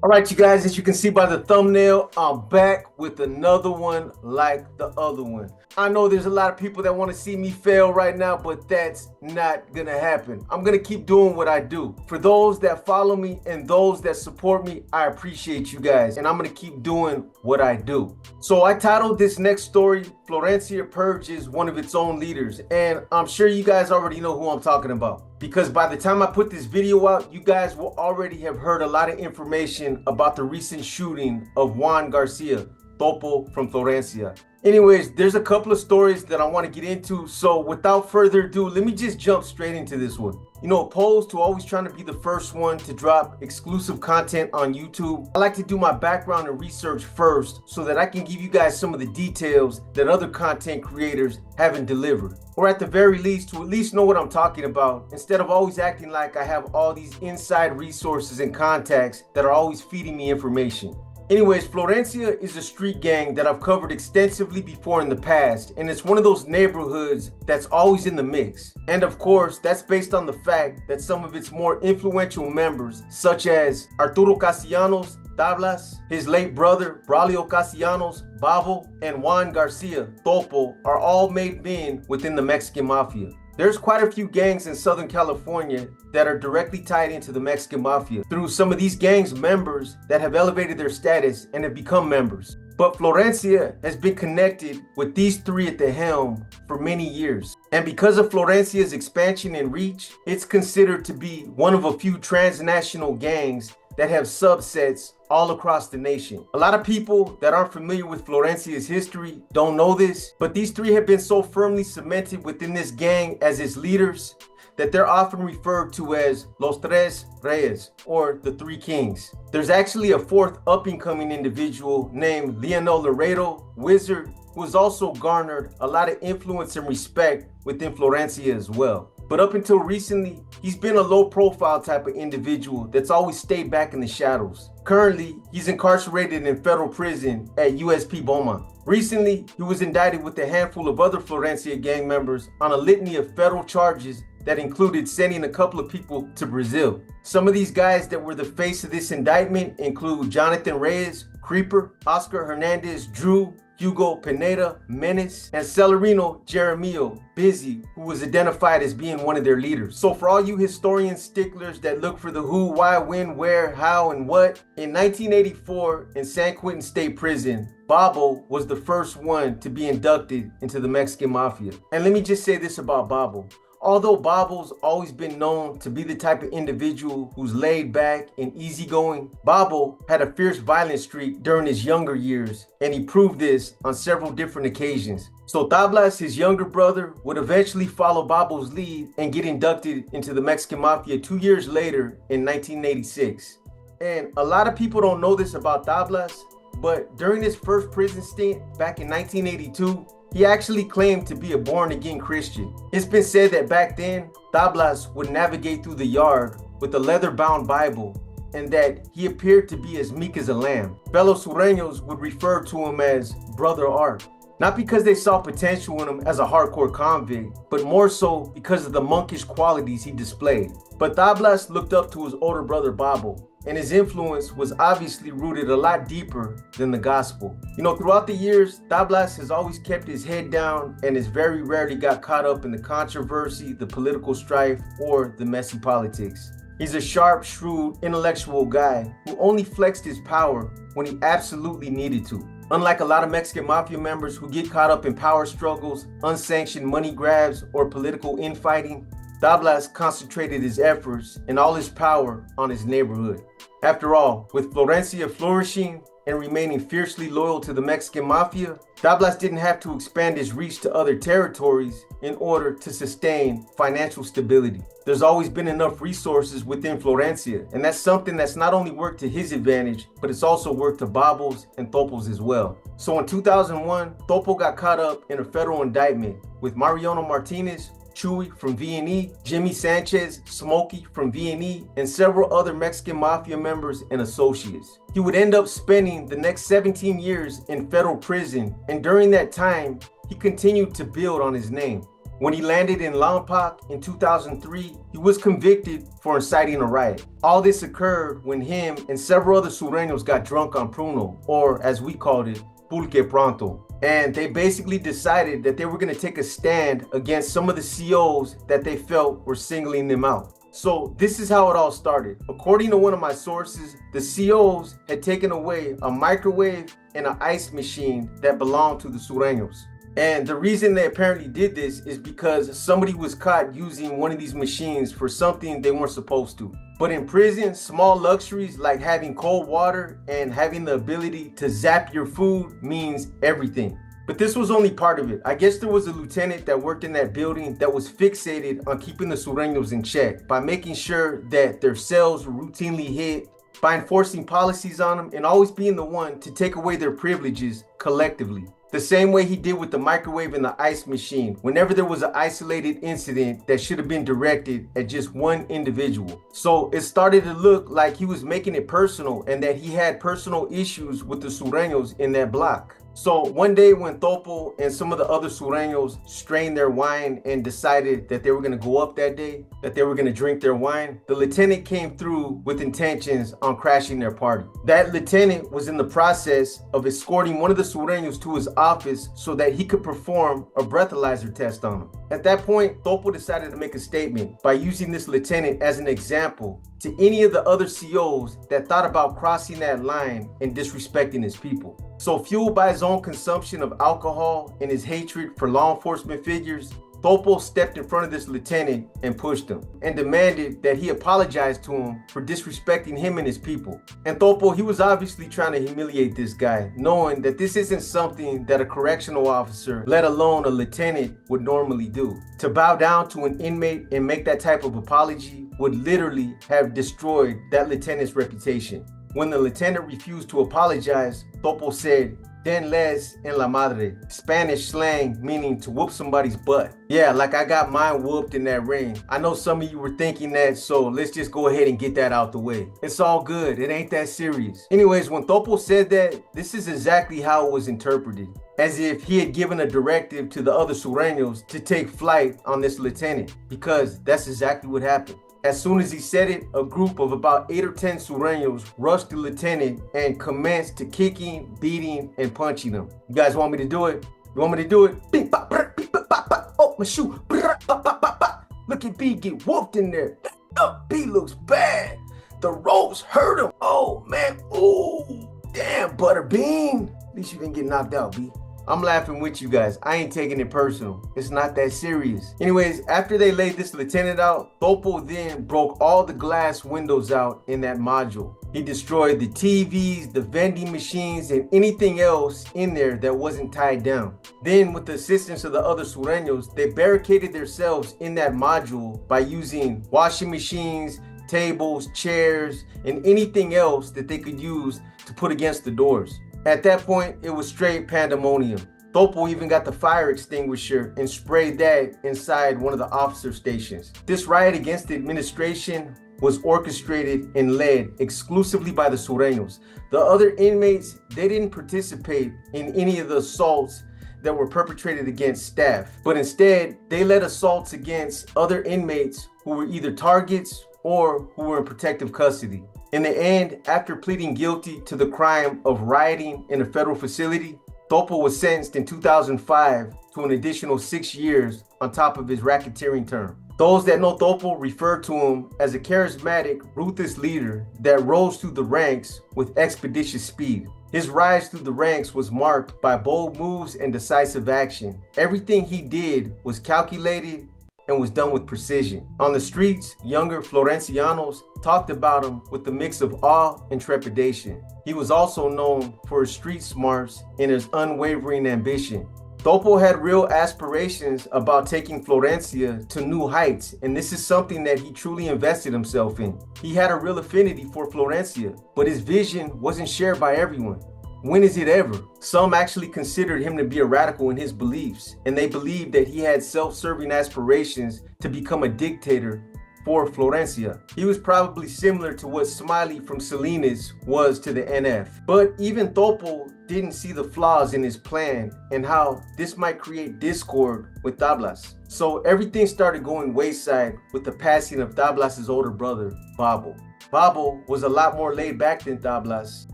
All right, you guys, as you can see by the thumbnail, I'm back with another one like the other one. I know there's a lot of people that want to see me fail right now, but that's not gonna happen. I'm gonna keep doing what I do. For those that follow me and those that support me, I appreciate you guys, and I'm gonna keep doing what I do. So I titled this next story, Florencia Purges one of its own leaders, and I'm sure you guys already know who I'm talking about, because by the time I put this video out, you guys will already have heard a lot of information about the recent shooting of Juan Garcia, Topo from Florencia. Anyways, there's a couple of stories that I want to get into, so without further ado, let me just jump straight into this one. Opposed to always trying to be the first one to drop exclusive content on YouTube, I like to do my background and research first so that I can give you guys some of the details that other content creators haven't delivered. Or at the very least, to at least know what I'm talking about, instead of always acting like I have all these inside resources and contacts that are always feeding me information. Anyways, Florencia is a street gang that I've covered extensively before in the past, and it's one of those neighborhoods that's always in the mix. And of course, that's based on the fact that some of its more influential members, such as Arturo Castellanos, Tablas, his late brother, Braulio Castellanos, Bavo, and Juan Garcia, Topo, are all made men within the Mexican Mafia. There's quite a few gangs in Southern California that are directly tied into the Mexican Mafia through some of these gangs' members that have elevated their status and have become members. But Florencia has been connected with these three at the helm for many years. And because of Florencia's expansion and reach, it's considered to be one of a few transnational gangs that have subsets all across the nation. A lot of people that aren't familiar with Florencia's history don't know this, but these three have been so firmly cemented within this gang as its leaders that they're often referred to as Los Tres Reyes, or the Three Kings. There's actually a fourth up-and-coming individual named Leonel Laredo, Wizard, who has also garnered a lot of influence and respect within Florencia as well. But up until recently, he's been a low-profile type of individual that's always stayed back in the shadows. Currently, he's incarcerated in federal prison at USP Beaumont. Recently, he was indicted with a handful of other Florencia gang members on a litany of federal charges that included sending a couple of people to Brazil. Some of these guys that were the face of this indictment include Jonathan Reyes, Creeper, Oscar Hernandez, Drew, Hugo Pineda, Menace, and Celerino Jeremio Busy, who was identified as being one of their leaders. So for all you historian sticklers that look for the who, why, when, where, how, and what, in 1984 in San Quentin State Prison, Babo was the first one to be inducted into the Mexican Mafia. And let me just say this about Babo. Although Babo's always been known to be the type of individual who's laid back and easygoing, Babo had a fierce violent streak during his younger years, and he proved this on several different occasions. So Tablas, his younger brother, would eventually follow Babo's lead and get inducted into the Mexican Mafia 2 years later in 1986. And a lot of people don't know this about Tablas, but during his first prison stint back in 1982, he actually claimed to be a born-again Christian. It's been said that back then, Tablas would navigate through the yard with a leather-bound Bible, and that he appeared to be as meek as a lamb. Fellow Sureños would refer to him as Brother Art, not because they saw potential in him as a hardcore convict, but more so because of the monkish qualities he displayed. But Tablas looked up to his older brother Babo, and his influence was obviously rooted a lot deeper than the gospel. Throughout the years, Tablas has always kept his head down and has very rarely got caught up in the controversy, the political strife, or the messy politics. He's a sharp, shrewd, intellectual guy who only flexed his power when he absolutely needed to. Unlike a lot of Mexican Mafia members who get caught up in power struggles, unsanctioned money grabs, or political infighting, Tablas concentrated his efforts and all his power on his neighborhood. After all, with Florencia flourishing and remaining fiercely loyal to the Mexican Mafia, Tablas didn't have to expand his reach to other territories in order to sustain financial stability. There's always been enough resources within Florencia, and that's something that's not only worked to his advantage, but it's also worked to Babo's and Topo's as well. So in 2001, Topo got caught up in a federal indictment with Mariano Martinez, Chuy from V&E, Jimmy Sanchez, Smokey from V&E, and several other Mexican Mafia members and associates. He would end up spending the next 17 years in federal prison, and during that time, he continued to build on his name. When he landed in Lompoc in 2003, he was convicted for inciting a riot. All this occurred when him and several other Sureños got drunk on Pruno, or as we called it, Pulque Pronto. And they basically decided that they were going to take a stand against some of the COs that they felt were singling them out. So this is how it all started. According to one of my sources, the COs had taken away a microwave and an ice machine that belonged to the Sureños. And the reason they apparently did this is because somebody was caught using one of these machines for something they weren't supposed to. But in prison, small luxuries like having cold water and having the ability to zap your food means everything. But this was only part of it. I guess there was a lieutenant that worked in that building that was fixated on keeping the Sureños in check by making sure that their cells were routinely hit, by enforcing policies on them, and always being the one to take away their privileges collectively. The same way he did with the microwave and the ice machine, whenever there was an isolated incident that should have been directed at just one individual. So it started to look like he was making it personal and that he had personal issues with the Sureños in that block. So one day when Topo and some of the other Sureños strained their wine and decided that they were going to go up that day, that they were going to drink their wine, the lieutenant came through with intentions on crashing their party. That lieutenant was in the process of escorting one of the Sureños to his office so that he could perform a breathalyzer test on him. At that point, Topo decided to make a statement by using this lieutenant as an example to any of the other COs that thought about crossing that line and disrespecting his people. So fueled by his own consumption of alcohol and his hatred for law enforcement figures, Topo stepped in front of this lieutenant and pushed him and demanded that he apologize to him for disrespecting him and his people. And Topo, he was obviously trying to humiliate this guy, knowing that this isn't something that a correctional officer, let alone a lieutenant, would normally do. To bow down to an inmate and make that type of apology would literally have destroyed that lieutenant's reputation. When the lieutenant refused to apologize, Topo said, "Denles en la madre," Spanish slang meaning to whoop somebody's butt. Yeah, like I got mine whooped in that ring. I know some of you were thinking that, so let's just go ahead and get that out the way. It's all good. It ain't that serious. Anyways, when Topo said that, this is exactly how it was interpreted. As if he had given a directive to the other Sureños to take flight on this lieutenant, because that's exactly what happened. As soon as he said it, a group of about 8 or 10 Sureños rushed the lieutenant and commenced to kicking, beating, and punching him. You guys want me to do it? You want me to do it? Beep, bop, brr, beep, bop, bop. Oh, my shoe. Brr, bop, bop, bop, bop. Look at B get whooped in there. Oh, B looks bad. The ropes hurt him. Oh, man. Ooh, damn, Butterbean. At least you didn't get knocked out, B. I'm laughing with you guys. I ain't taking it personal. It's not that serious. Anyways, after they laid this lieutenant out, Topo then broke all the glass windows out in that module. He destroyed the TVs, the vending machines, and anything else in there that wasn't tied down. Then, with the assistance of the other Sureños, they barricaded themselves in that module by using washing machines, tables, chairs, and anything else that they could use to put against the doors. At that point, it was straight pandemonium. Topo even got the fire extinguisher and sprayed that inside one of the officer stations. This riot against the administration was orchestrated and led exclusively by the Sureños. The other inmates, they didn't participate in any of the assaults that were perpetrated against staff, but instead, they led assaults against other inmates who were either targets or who were in protective custody. In the end, after pleading guilty to the crime of rioting in a federal facility, Topo was sentenced in 2005 to an additional 6 years on top of his racketeering term. Those that know Topo refer to him as a charismatic, ruthless leader that rose through the ranks with expeditious speed. His rise through the ranks was marked by bold moves and decisive action. Everything he did was calculated and was done with precision. On the streets, younger Florencianos talked about him with a mix of awe and trepidation. He was also known for his street smarts and his unwavering ambition. Topo had real aspirations about taking Florencia to new heights, and this is something that he truly invested himself in. He had a real affinity for Florencia, but his vision wasn't shared by everyone. When is it ever? Some actually considered him to be a radical in his beliefs, and they believed that he had self-serving aspirations to become a dictator for Florencia. He was probably similar to what Smiley from Salinas was to the NF. But even Topo didn't see the flaws in his plan and how this might create discord with Tablas. So everything started going wayside with the passing of Tablas's older brother, Babo. Babo was a lot more laid back than Tablas,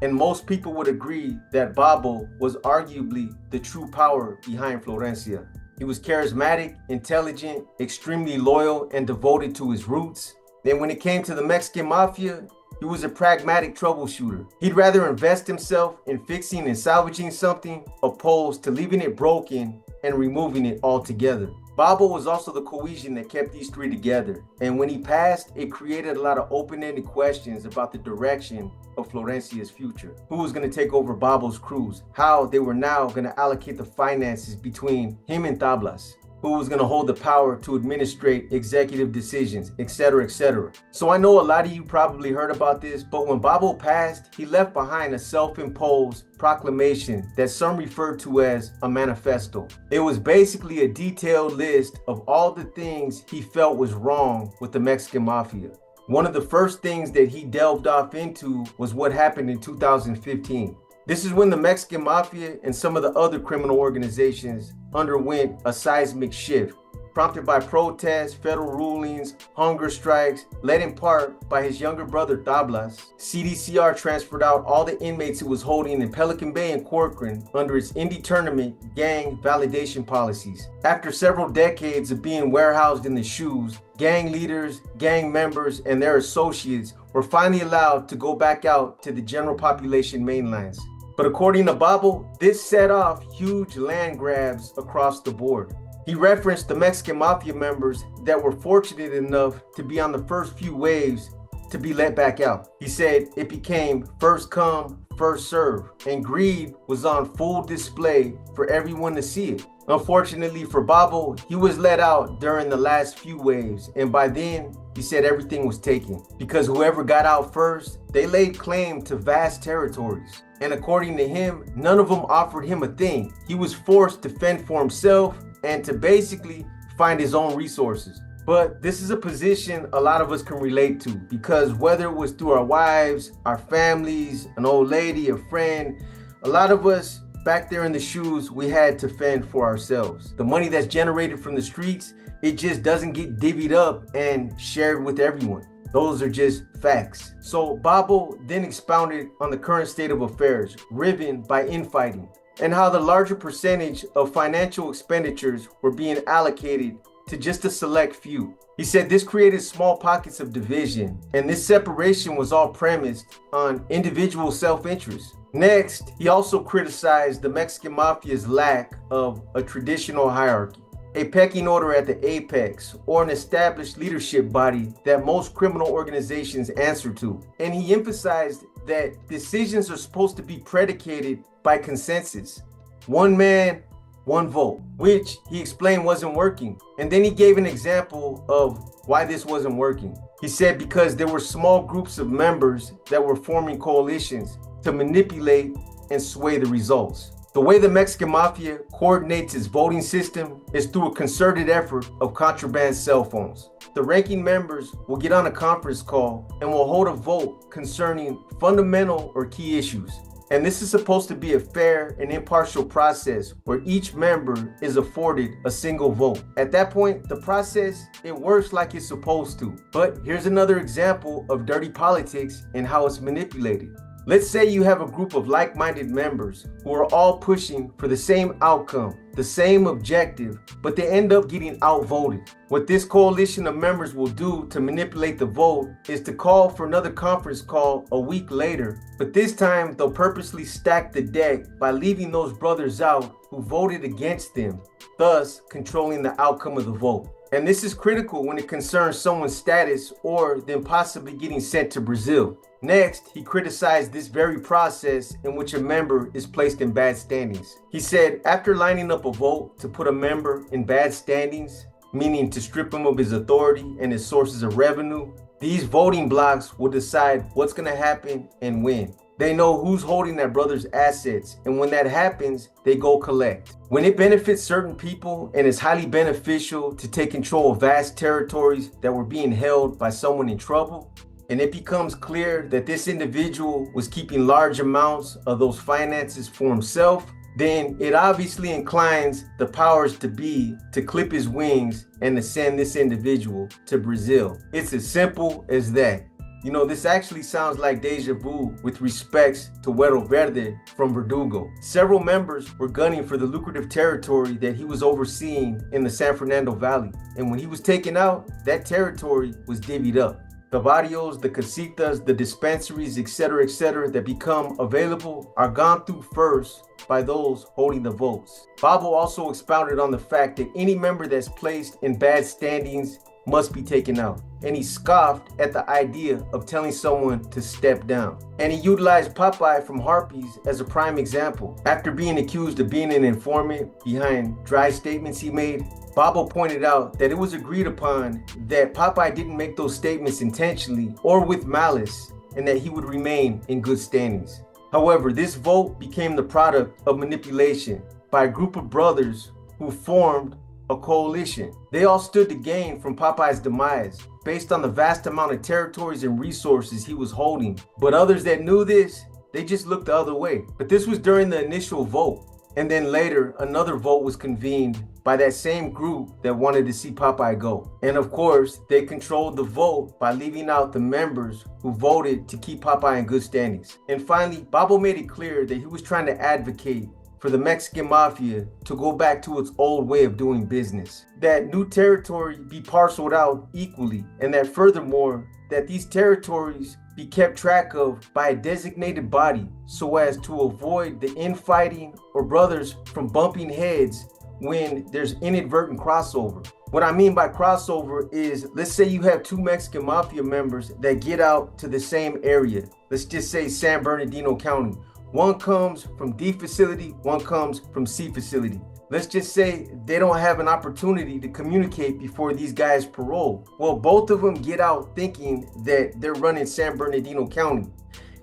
and most people would agree that Babo was arguably the true power behind Florencia. He was charismatic, intelligent, extremely loyal, and devoted to his roots. Then when it came to the Mexican Mafia, he was a pragmatic troubleshooter. He'd rather invest himself in fixing and salvaging something opposed to leaving it broken and removing it altogether. Babo was also the cohesion that kept these three together. And when he passed, it created a lot of open-ended questions about the direction of Florencia's future. Who was going to take over Babo's crews? How they were now going to allocate the finances between him and Tablas? Who was going to hold the power to administrate executive decisions, etc., etc. So I know a lot of you probably heard about this, but when Babo passed, he left behind a self-imposed proclamation that some referred to as a manifesto. It was basically a detailed list of all the things he felt was wrong with the Mexican Mafia. One of the first things that he delved off into was what happened in 2015. This is when the Mexican Mafia and some of the other criminal organizations underwent a seismic shift, prompted by protests, federal rulings, hunger strikes, led in part by his younger brother Tablas. CDCR transferred out all the inmates it was holding in Pelican Bay and Corcoran under its indeterminate gang validation policies. After several decades of being warehoused in the shoes, gang leaders, gang members, and their associates were finally allowed to go back out to the general population mainlands. But according to Babo, this set off huge land grabs across the board. He referenced the Mexican Mafia members that were fortunate enough to be on the first few waves to be let back out. He said it became first come, first serve, and greed was on full display for everyone to see it. Unfortunately for Babo, he was let out during the last few waves, and by then, he said everything was taken because whoever got out first, they laid claim to vast territories. And according to him, none of them offered him a thing. He was forced to fend for himself and to basically find his own resources. But this is a position a lot of us can relate to because whether it was through our wives, our families, an old lady, a friend, a lot of us back there in the shoes, we had to fend for ourselves. The money that's generated from the streets, it just doesn't get divvied up and shared with everyone. Those are just facts. So Babo then expounded on the current state of affairs, riven by infighting, and how the larger percentage of financial expenditures were being allocated to just a select few. He said this created small pockets of division, and this separation was all premised on individual self-interest. Next, he also criticized the Mexican Mafia's lack of a traditional hierarchy, a pecking order at the apex, or an established leadership body that most criminal organizations answer to. And he emphasized that decisions are supposed to be predicated by consensus. One man, one vote, which he explained wasn't working. And then he gave an example of why this wasn't working. He said because there were small groups of members that were forming coalitions to manipulate and sway the results. The way the Mexican Mafia coordinates its voting system is through a concerted effort of contraband cell phones. The ranking members will get on a conference call and will hold a vote concerning fundamental or key issues. And this is supposed to be a fair and impartial process where each member is afforded a single vote. At that point, the process, it works like it's supposed to. But here's another example of dirty politics and how it's manipulated. Let's say you have a group of like-minded members who are all pushing for the same outcome, the same objective, but they end up getting outvoted. What this coalition of members will do to manipulate the vote is to call for another conference call a week later, but this time they'll purposely stack the deck by leaving those brothers out who voted against them, thus controlling the outcome of the vote. And this is critical when it concerns someone's status or them possibly getting sent to Brazil. Next, he criticized this very process in which a member is placed in bad standings. He said, after lining up a vote to put a member in bad standings, meaning to strip him of his authority and his sources of revenue, these voting blocks will decide what's going to happen and when. They know who's holding that brother's assets, and when that happens, they go collect. When it benefits certain people and is highly beneficial to take control of vast territories that were being held by someone in trouble, and it becomes clear that this individual was keeping large amounts of those finances for himself, then it obviously inclines the powers to be to clip his wings and to send this individual to Brazil. It's as simple as that. You know, this actually sounds like deja vu with respects to Güero Verde from Verdugo. Several members were gunning for the lucrative territory that he was overseeing in the San Fernando Valley. And when he was taken out, that territory was divvied up. The barrios, the casitas, the dispensaries, etc., that become available are gone through first by those holding the votes. Babo also expounded on the fact that any member that's placed in bad standings must be taken out. And he scoffed at the idea of telling someone to step down. And he utilized Popeye from Harpies as a prime example. After being accused of being an informant behind dry statements he made, Babo pointed out that it was agreed upon that Popeye didn't make those statements intentionally or with malice, and that he would remain in good standings. However, this vote became the product of manipulation by a group of brothers who formed a coalition. They all stood to gain from Popeye's demise based on the vast amount of territories and resources he was holding. But others that knew this, they just looked the other way. But this was during the initial vote. And then later, another vote was convened by that same group that wanted to see Popeye go. And of course, they controlled the vote by leaving out the members who voted to keep Popeye in good standings. And finally, Babo made it clear that he was trying to advocate for the Mexican mafia to go back to its old way of doing business. That new territory be parceled out equally, and that furthermore, that these territories be kept track of by a designated body so as to avoid the infighting or brothers from bumping heads when there's inadvertent crossover. What I mean by crossover is, let's say you have two Mexican mafia members that get out to the same area. Let's just say San Bernardino County. One comes from D facility, one comes from C facility. Let's just say they don't have an opportunity to communicate before these guys parole. Well, both of them get out thinking that they're running San Bernardino County,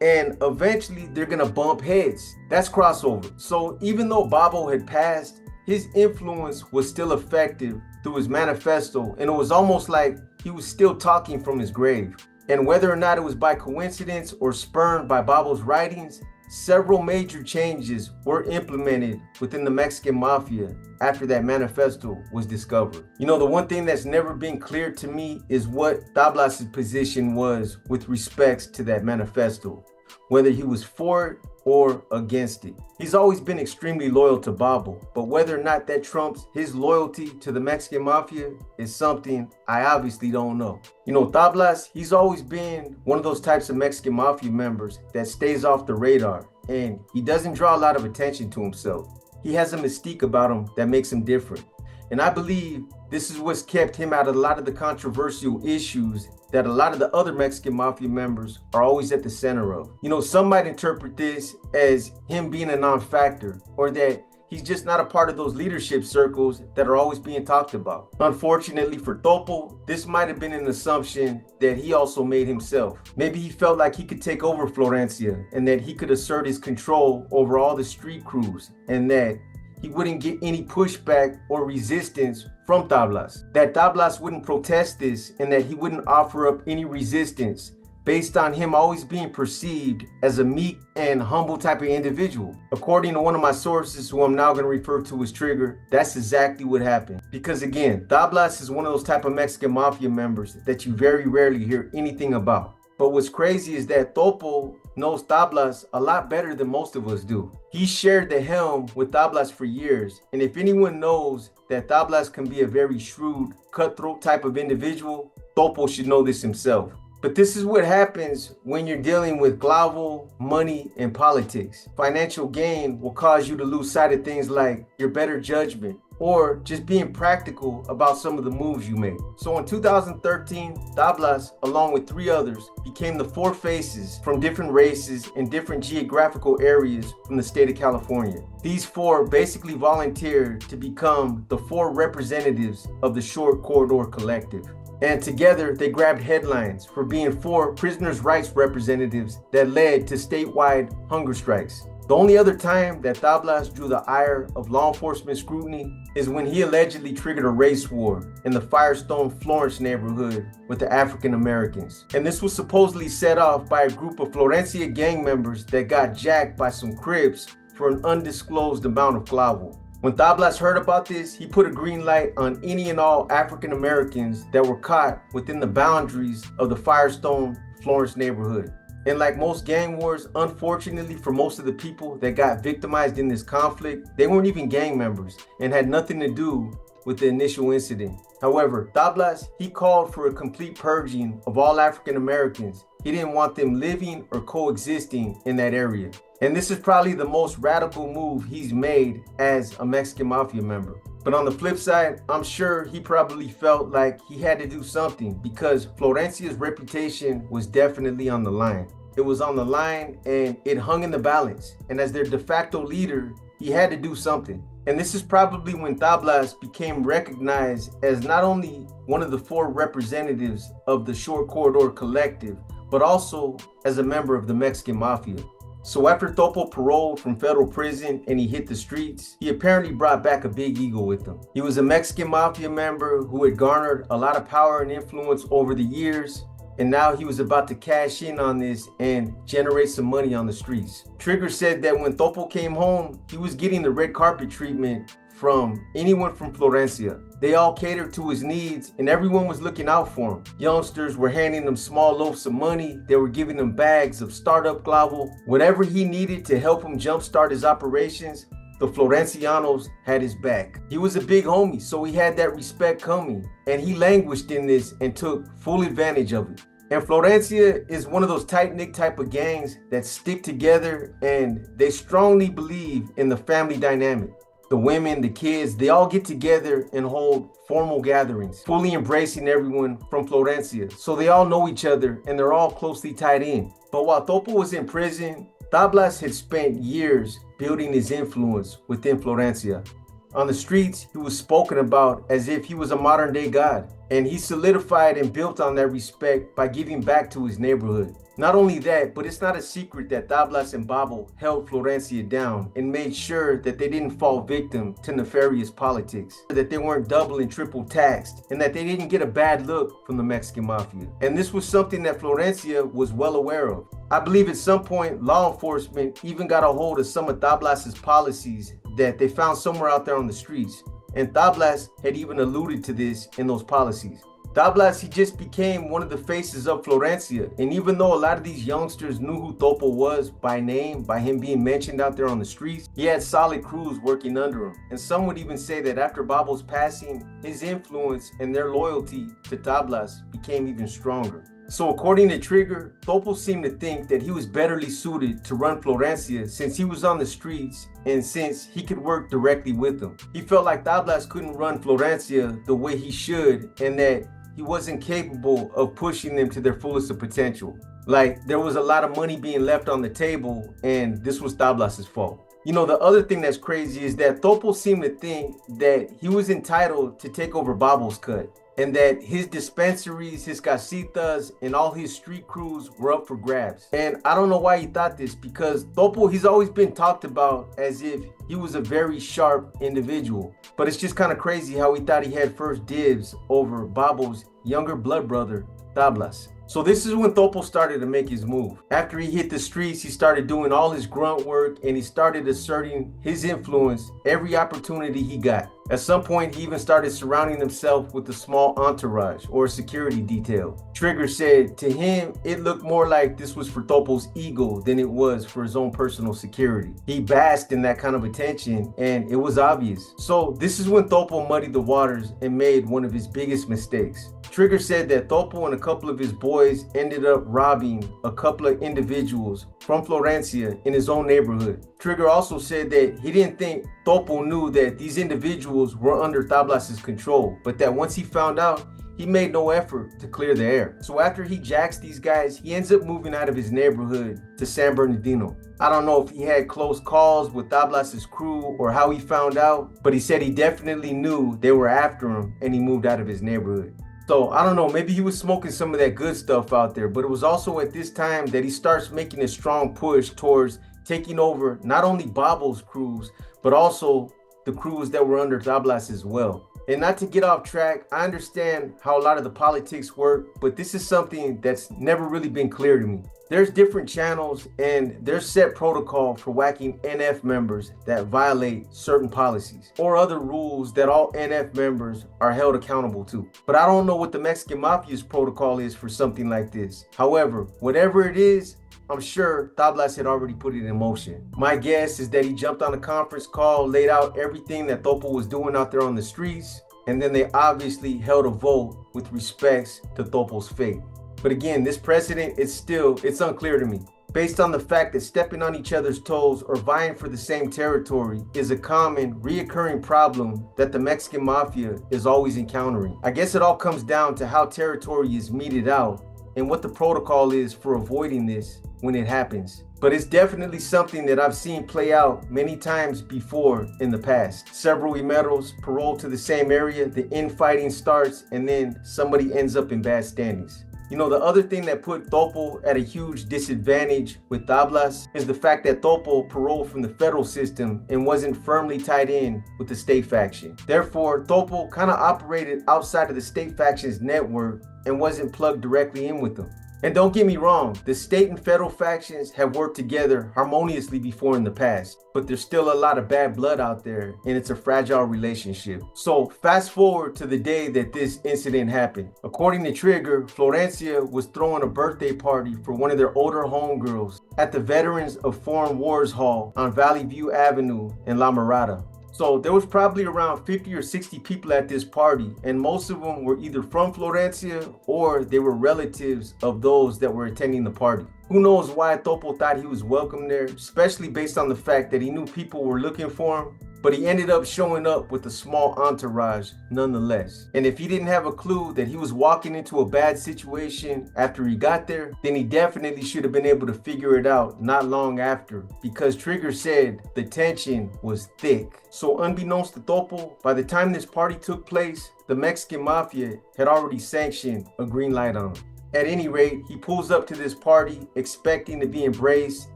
and eventually they're gonna bump heads. That's crossover. So even though Babo had passed, his influence was still effective through his manifesto, and it was almost like he was still talking from his grave. And whether or not it was by coincidence or spurned by Babo's writings, several major changes were implemented within the Mexican mafia after that manifesto was discovered. You know, the one thing that's never been clear to me is what Tablas's position was with respects to that manifesto, whether he was for it or against it. He's always been extremely loyal to Babo, but whether or not that trumps his loyalty to the Mexican mafia is something I obviously don't know. You know, Tablas, he's always been one of those types of Mexican mafia members that stays off the radar, and he doesn't draw a lot of attention to himself. He has a mystique about him that makes him different. And I believe this is what's kept him out of a lot of the controversial issues that a lot of the other Mexican mafia members are always at the center of. You know, some might interpret this as him being a non-factor, or that he's just not a part of those leadership circles that are always being talked about. Unfortunately for Topo, this might have been an assumption that he also made himself. Maybe he felt like he could take over Florencia and that he could assert his control over all the street crews, and that he wouldn't get any pushback or resistance from Tablas. That Tablas wouldn't protest this, and that he wouldn't offer up any resistance based on him always being perceived as a meek and humble type of individual. According to one of my sources, who I'm now going to refer to as Trigger, that's exactly what happened. Because again, Tablas is one of those type of Mexican mafia members that you very rarely hear anything about. But what's crazy is that Topo knows Tablas a lot better than most of us do. He shared the helm with Tablas for years, and if anyone knows that Tablas can be a very shrewd, cutthroat type of individual, Topo should know this himself. But this is what happens when you're dealing with clavo, money, and politics. Financial gain will cause you to lose sight of things like your better judgment, or just being practical about some of the moves you make. So in 2013, Tablas, along with 3 others, became the 4 faces from different races and different geographical areas from the state of California. These 4 basically volunteered to become the 4 representatives of the Short Corridor Collective. And together they grabbed headlines for being 4 prisoners' rights representatives that led to statewide hunger strikes. The only other time that Tablas drew the ire of law enforcement scrutiny is when he allegedly triggered a race war in the Firestone, Florence neighborhood with the African Americans. And this was supposedly set off by a group of Florencia gang members that got jacked by some Crips for an undisclosed amount of clavo. When Tablas heard about this, he put a green light on any and all African Americans that were caught within the boundaries of the Firestone, Florence neighborhood. And like most gang wars, unfortunately for most of the people that got victimized in this conflict, they weren't even gang members and had nothing to do with the initial incident. However, Tablas, he called for a complete purging of all African Americans. He didn't want them living or coexisting in that area. And this is probably the most radical move he's made as a Mexican Mafia member. But on the flip side, I'm sure he probably felt like he had to do something because Florencia's reputation was definitely on the line. It was on the line and it hung in the balance. And as their de facto leader, he had to do something. And this is probably when Tablas became recognized as not only one of the 4 representatives of the Short Corridor Collective, but also as a member of the Mexican Mafia. So after Topo paroled from federal prison and he hit the streets, he apparently brought back a big ego with him. He was a Mexican Mafia member who had garnered a lot of power and influence over the years, and now he was about to cash in on this and generate some money on the streets. Trigger said that when Topo came home, he was getting the red carpet treatment from anyone from Florencia. They all catered to his needs and everyone was looking out for him. Youngsters were handing him small loaves of money. They were giving him bags of startup clavo. Whatever he needed to help him jumpstart his operations, the Florencianos had his back. He was a big homie, so he had that respect coming, and he languished in this and took full advantage of it. And Florencia is one of those tight-knit type of gangs that stick together and they strongly believe in the family dynamic. The women, the kids, they all get together and hold formal gatherings, fully embracing everyone from Florencia. So they all know each other and they're all closely tied in. But while Topo was in prison, Tablas had spent years building his influence within Florencia. On the streets, he was spoken about as if he was a modern day god. And he solidified and built on that respect by giving back to his neighborhood. Not only that, but it's not a secret that Tablas and Babo held Florencia down and made sure that they didn't fall victim to nefarious politics, that they weren't double and triple taxed, and that they didn't get a bad look from the Mexican Mafia. And this was something that Florencia was well aware of. I believe at some point, law enforcement even got a hold of some of Tablas's policies that they found somewhere out there on the streets. And Tablas had even alluded to this in those policies. Tablas, he just became one of the faces of Florencia. And even though a lot of these youngsters knew who Topo was by name, by him being mentioned out there on the streets, he had solid crews working under him. And some would even say that after Babo's passing, his influence and their loyalty to Tablas became even stronger. So according to Trigger, Topo seemed to think that he was betterly suited to run Florencia since he was on the streets and since he could work directly with them. He felt like Tablas couldn't run Florencia the way he should and that he wasn't capable of pushing them to their fullest of potential. Like there was a lot of money being left on the table and this was Tablas's fault. You know, the other thing that's crazy is that Topo seemed to think that he was entitled to take over Babo's cut, and that his dispensaries, his casitas, and all his street crews were up for grabs. And I don't know why he thought this, because Topo, he's always been talked about as if he was a very sharp individual. But it's just kind of crazy how he thought he had first dibs over Babo's younger blood brother, Tablas. So this is when Topo started to make his move. After he hit the streets, he started doing all his grunt work and he started asserting his influence every opportunity he got. At some point, he even started surrounding himself with a small entourage or a security detail. Trigger said to him, it looked more like this was for Topo's ego than it was for his own personal security. He basked in that kind of attention and it was obvious. So this is when Topo muddied the waters and made one of his biggest mistakes. Trigger said that Topo and a couple of his boys ended up robbing a couple of individuals from Florencia in his own neighborhood. Trigger also said that he didn't think Topo knew that these individuals were under Tablas's control, but that once he found out, he made no effort to clear the air. So after he jacks these guys, he ends up moving out of his neighborhood to San Bernardino. I don't know if he had close calls with Tablas's crew or how he found out, but he said he definitely knew they were after him and he moved out of his neighborhood. So I don't know, maybe he was smoking some of that good stuff out there, but it was also at this time that he starts making a strong push towards taking over not only Babo's crews, but also the crews that were under Tablas as well. And not to get off track, I understand how a lot of the politics work, but this is something that's never really been clear to me. There's different channels and there's set protocol for whacking NF members that violate certain policies or other rules that all NF members are held accountable to. But I don't know what the Mexican Mafia's protocol is for something like this. However, whatever it is, I'm sure Tablas had already put it in motion. My guess is that he jumped on a conference call, laid out everything that Topo was doing out there on the streets, and then they obviously held a vote with respects to Topo's fate. But again, this precedent, it's unclear to me. Based on the fact that stepping on each other's toes or vying for the same territory is a common, reoccurring problem that the Mexican Mafia is always encountering. I guess it all comes down to how territory is meted out and what the protocol is for avoiding this when it happens. But it's definitely something that I've seen play out many times before in the past. Several Imeros paroled to the same area, the infighting starts, and then somebody ends up in bad standings. You know, the other thing that put Topo at a huge disadvantage with Tablas is the fact that Topo paroled from the federal system and wasn't firmly tied in with the state faction. Therefore, Topo kind of operated outside of the state faction's network and wasn't plugged directly in with them. And don't get me wrong, the state and federal factions have worked together harmoniously before in the past, but there's still a lot of bad blood out there and it's a fragile relationship. So fast forward to the day that this incident happened. According to Trigger, Florencia was throwing a birthday party for one of their older homegirls at the Veterans of Foreign Wars Hall on Valley View Avenue in La Mirada. So there was probably around 50 or 60 people at this party, and most of them were either from Florencia or they were relatives of those that were attending the party. Who knows why Topo thought he was welcome there, especially based on the fact that he knew people were looking for him, but he ended up showing up with a small entourage nonetheless. And if he didn't have a clue that he was walking into a bad situation after he got there, then he definitely should have been able to figure it out not long after, because Trigger said the tension was thick. So unbeknownst to Topo, by the time this party took place, the Mexican Mafia had already sanctioned a green light on him. At any rate, he pulls up to this party expecting to be embraced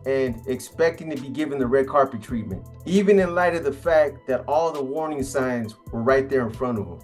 and expecting to be given the red carpet treatment, even in light of the fact that all the warning signs were right there in front of him.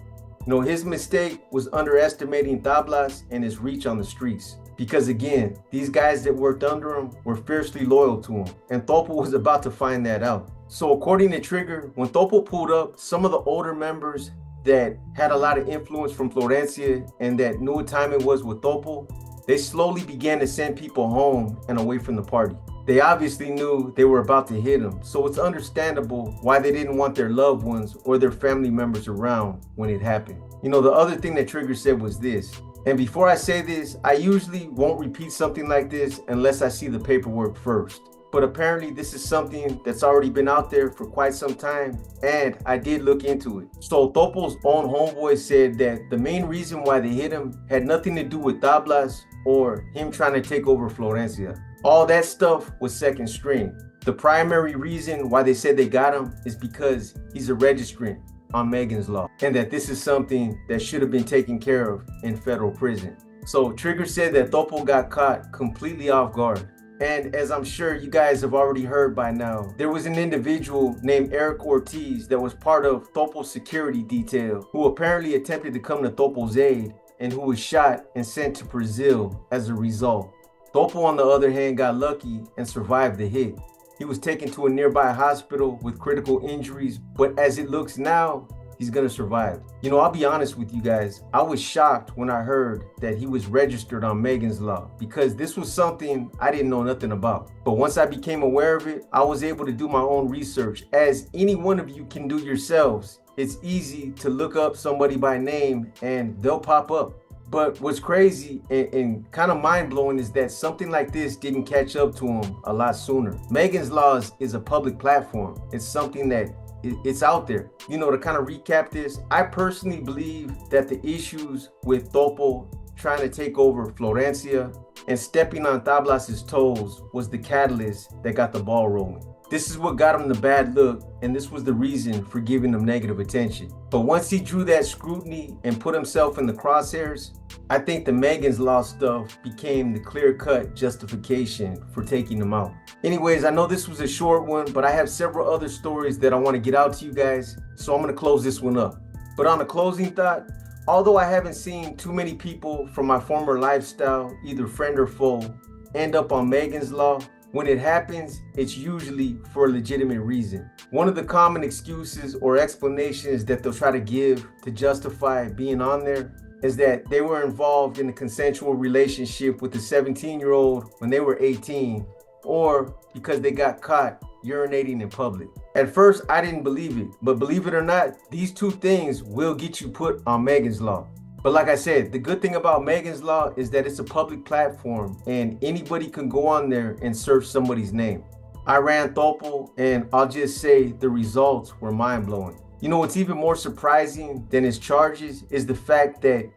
You know, his mistake was underestimating Tablas and his reach on the streets. Because again, these guys that worked under him were fiercely loyal to him, and Topo was about to find that out. So according to Trigger, when Topo pulled up, some of the older members that had a lot of influence from Florencia and that knew what time it was with Topo, they slowly began to send people home and away from the party. They obviously knew they were about to hit him, so it's understandable why they didn't want their loved ones or their family members around when it happened. You know, the other thing that Trigger said was this, and before I say this, I usually won't repeat something like this unless I see the paperwork first. But apparently this is something that's already been out there for quite some time, and I did look into it. So Topo's own homeboy said that the main reason why they hit him had nothing to do with Tablas or him trying to take over Florencia. All that stuff was second string. The primary reason why they said they got him is because he's a registrant on Megan's Law, and that this is something that should have been taken care of in federal prison. So Trigger said that Topo got caught completely off guard. And as I'm sure you guys have already heard by now, there was an individual named Eric Ortiz that was part of Topo's security detail who apparently attempted to come to Topo's aid and who was shot and sent to Brazil as a result. Topo, on the other hand, got lucky and survived the hit. He was taken to a nearby hospital with critical injuries, but as it looks now, he's gonna survive. You know, I'll be honest with you guys. I was shocked when I heard that he was registered on Megan's Law, because this was something I didn't know nothing about. But once I became aware of it, I was able to do my own research, as any one of you can do yourselves. It's easy to look up somebody by name and they'll pop up. But what's crazy and kind of mind-blowing is that something like this didn't catch up to him a lot sooner. Megan's Law is a public platform. It's something that it's out there. You know, to kind of recap this, I personally believe that the issues with Topo trying to take over Florencia and stepping on Tablas's toes was the catalyst that got the ball rolling. This is what got him the bad look, and this was the reason for giving him negative attention. But once he drew that scrutiny and put himself in the crosshairs, I think the Megan's Law stuff became the clear-cut justification for taking him out. Anyways, I know this was a short one, but I have several other stories that I want to get out to you guys, so I'm going to close this one up. But on a closing thought, although I haven't seen too many people from my former lifestyle, either friend or foe, end up on Megan's Law, when it happens, it's usually for a legitimate reason. One of the common excuses or explanations that they'll try to give to justify being on there is that they were involved in a consensual relationship with a 17-year-old when they were 18, or because they got caught urinating in public. At first, I didn't believe it, but believe it or not, these two things will get you put on Megan's Law. But like I said, the good thing about Megan's Law is that it's a public platform and anybody can go on there and search somebody's name. I ran Topol and I'll just say the results were mind-blowing. You know what's even more surprising than his charges is the fact that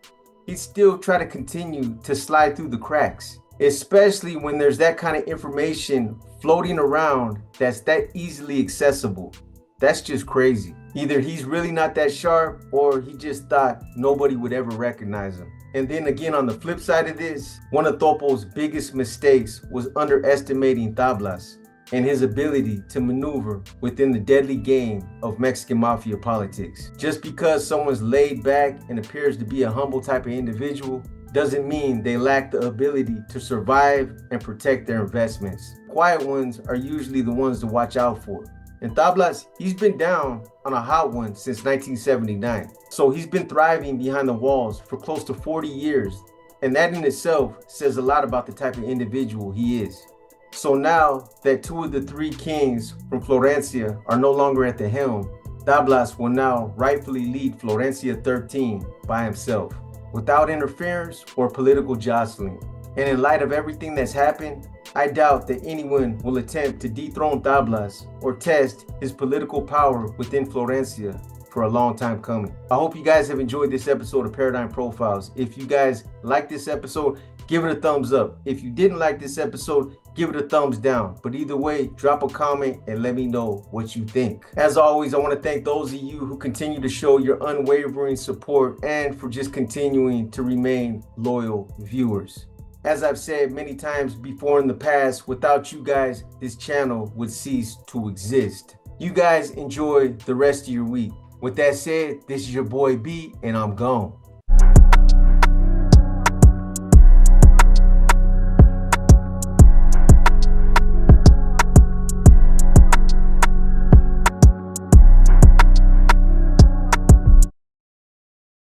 he still try to continue to slide through the cracks, especially when there's that kind of information floating around that's that easily accessible. That's just crazy. Either he's really not that sharp or he just thought nobody would ever recognize him. And then again, on the flip side of this, one of Topol's biggest mistakes was underestimating Tablas and his ability to maneuver within the deadly game of Mexican mafia politics. Just because someone's laid back and appears to be a humble type of individual doesn't mean they lack the ability to survive and protect their investments. Quiet ones are usually the ones to watch out for. And Tablas, he's been down on a hot one since 1979. So he's been thriving behind the walls for close to 40 years. And that in itself says a lot about the type of individual he is. So now that two of the three kings from Florencia are no longer at the helm, Tablas will now rightfully lead Florencia 13 by himself, without interference or political jostling. And in light of everything that's happened, I doubt that anyone will attempt to dethrone Tablas or test his political power within Florencia for a long time coming. I hope you guys have enjoyed this episode of Paradigm Profiles. If you guys like this episode, give it a thumbs up. If you didn't like this episode, give it a thumbs down. But either way, drop a comment and let me know what you think. As always, I want to thank those of you who continue to show your unwavering support and for just continuing to remain loyal viewers. As I've said many times before in the past, without you guys, this channel would cease to exist. You guys enjoy the rest of your week. With that said, this is your boy B, and I'm gone.